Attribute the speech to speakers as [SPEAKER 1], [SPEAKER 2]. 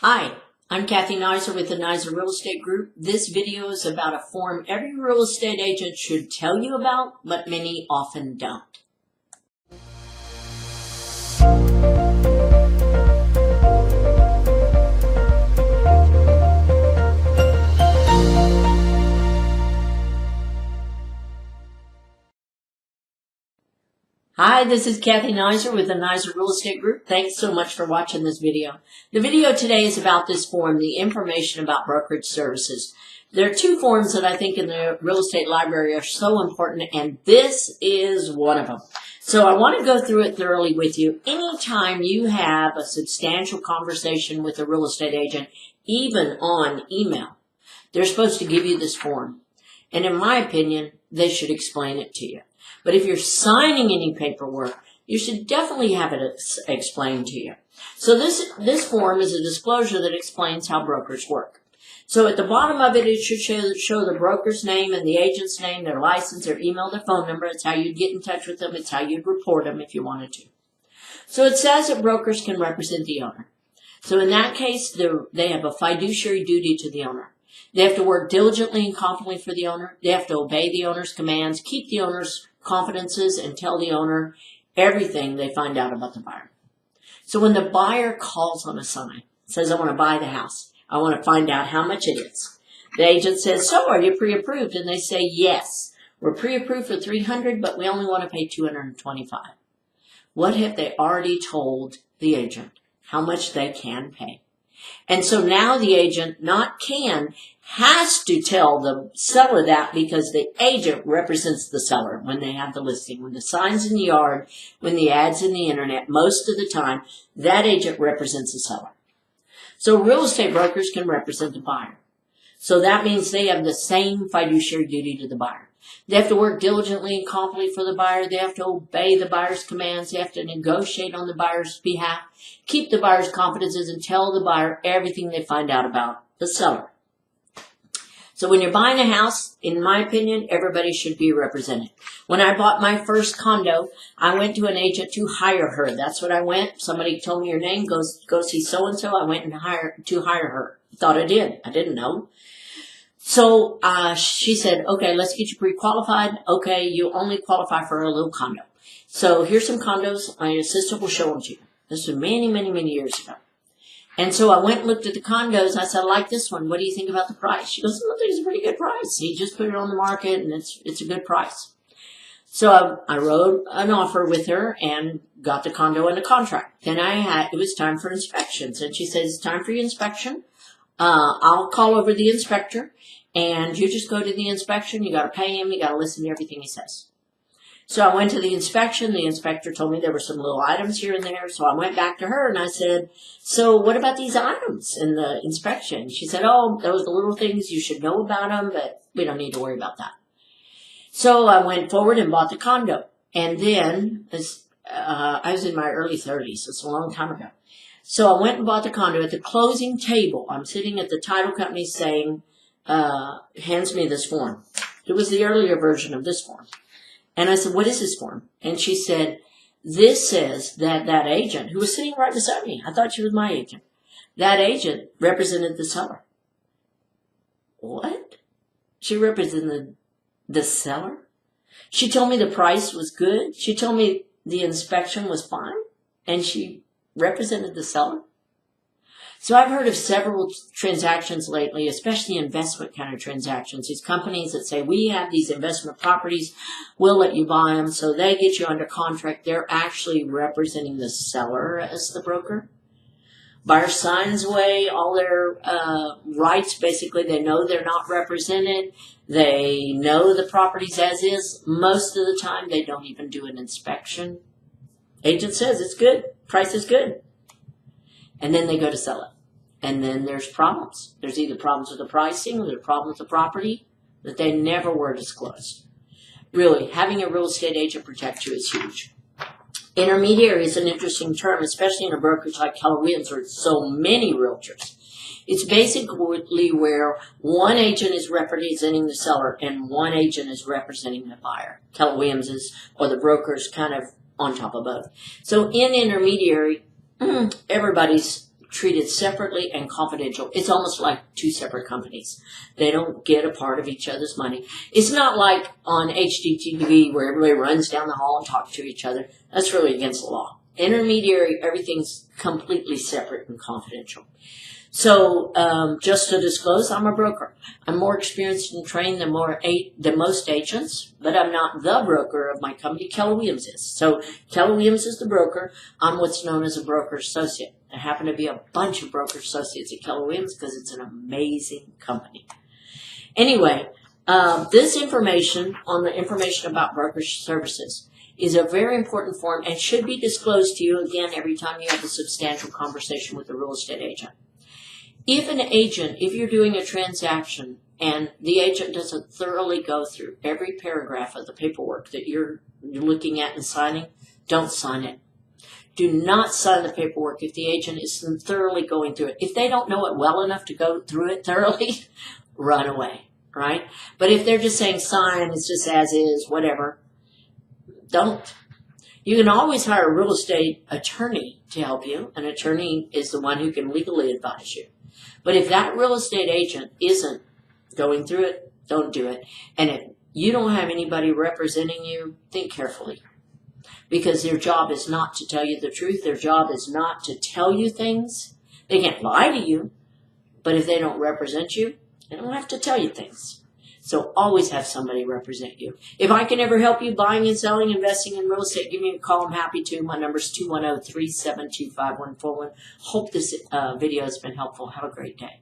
[SPEAKER 1] Hi, I'm Cathy Naiser with the Naiser Real Estate Group. This video is about a form every real estate agent should tell you about, but many often don't. Hi, this is Cathy Naiser with the Naiser Real Estate Group. Thanks so much for watching this video. The video today is about this form, the information about brokerage services. There are two forms that I think in the real estate library are so important, and this is one of them. So I want to go through it thoroughly with you. Anytime you have a substantial conversation with a real estate agent, even on email, they're supposed to give you this form. And in my opinion, they should explain it to you. But if you're signing any paperwork, you should definitely have it explained to you. So this form is a disclosure that explains how brokers work. So at the bottom of it, it should show the broker's name and the agent's name, their license, their email, their phone number. It's how you'd get in touch with them. It's how you'd report them if you wanted to. So it says that brokers can represent the owner. So in that case, they have a fiduciary duty to the owner. They have to work diligently and confidently for the owner. They have to obey the owner's commands, keep the owner's confidences, and tell the owner everything they find out about the buyer. So when the buyer calls on a sign, says, I want to buy the house, I want to find out how much it is. The agent says, so are you pre-approved? And they say, yes, we're pre-approved for $300, but we only want to pay $225. What have they already told the agent? How much they can pay. And so now the agent has to tell the seller that, because the agent represents the seller when they have the listing. When the sign's in the yard, when the ad's in the internet, most of the time, that agent represents the seller. So real estate brokers can represent the buyer. So that means they have the same fiduciary duty to the buyer. They have to work diligently and confidently for the buyer. They have to obey the buyer's commands. They have to negotiate on the buyer's behalf, keep the buyer's confidences, and tell the buyer everything they find out about the seller. So when you're buying a house, in my opinion, everybody should be represented. When I bought my first condo, I went to an agent to hire her. That's what I went. Somebody told me her name, go see so-and-so. I went and hire her. Thought I did. I didn't know. So she said, okay, let's get you pre-qualified. Okay, you only qualify for a little condo. So here's some condos. My assistant will show them to you. This was many, many, many years ago. And so I went and looked at the condos. I said, I like this one. What do you think about the price? She goes, I think it's a pretty good price. He just put it on the market, and it's a good price. So I wrote an offer with her and got the condo in the contract. Then it was time for inspections. And she says, it's time for your inspection. I'll call over the inspector, and you just go to the inspection. You got to pay him. You got to listen to everything he says. So I went to the inspection. The inspector told me there were some little items here and there. So I went back to her and I said, so what about these items in the inspection? She said, oh, those are the little things you should know about them, but we don't need to worry about that. So I went forward and bought the condo. And then I was in my early 30s. It's a long time ago. So I went and bought the condo. At the closing table, I'm sitting at the title company saying, hands me this form. It was the earlier version of this form. And I said, what is this form? And she said, this says that that agent, who was sitting right beside me, I thought she was my agent, that agent represented the seller. What? She represented the seller? She told me the price was good. She told me the inspection was fine. And she represented the seller? So I've heard of several transactions lately, especially investment kind of transactions. These companies that say, we have these investment properties, we'll let you buy them. So they get you under contract. They're actually representing the seller as the broker. Buyer signs away all their rights. Basically, they know they're not represented. They know the property's as is. Most of the time, they don't even do an inspection. Agent says it's good. Price is good. And then they go to sell it. And then there's problems. There's either problems with the pricing or there's problems with the property that they never were disclosed. Really, having a real estate agent protect you is huge. Intermediary is an interesting term, especially in a brokerage like Keller Williams where it's so many realtors. It's basically where one agent is representing the seller and one agent is representing the buyer. Keller Williams or the broker is kind of on top of both. So in intermediary, everybody's treated separately and confidential. It's almost like two separate companies. They don't get a part of each other's money. It's not like on HDTV where everybody runs down the hall and talks to each other. That's really against the law. Intermediary, everything's completely separate and confidential. So just to disclose, I'm a broker. I'm more experienced and trained than most agents, but I'm not the broker of my company. Keller Williams is. So Keller Williams is the broker. I'm what's known as a broker associate. There happen to be a bunch of broker associates at Keller Williams because it's an amazing company. Anyway, this information on the information about brokerage services is a very important form and should be disclosed to you again every time you have a substantial conversation with a real estate agent. If you're doing a transaction and the agent doesn't thoroughly go through every paragraph of the paperwork that you're looking at and signing, don't sign it. Do not sign the paperwork if the agent isn't thoroughly going through it. If they don't know it well enough to go through it thoroughly, run away, right? But if they're just saying sign, it's just as is, whatever, don't. You can always hire a real estate attorney to help you. An attorney is the one who can legally advise you. But if that real estate agent isn't going through it, don't do it. And if you don't have anybody representing you, think carefully. Because their job is not to tell you the truth. Their job is not to tell you things. They can't lie to you. But if they don't represent you, they don't have to tell you things. So always have somebody represent you. If I can ever help you buying and selling, investing in real estate, give me a call. I'm happy to. My number is 210-372-5141. Hope this video has been helpful. Have a great day.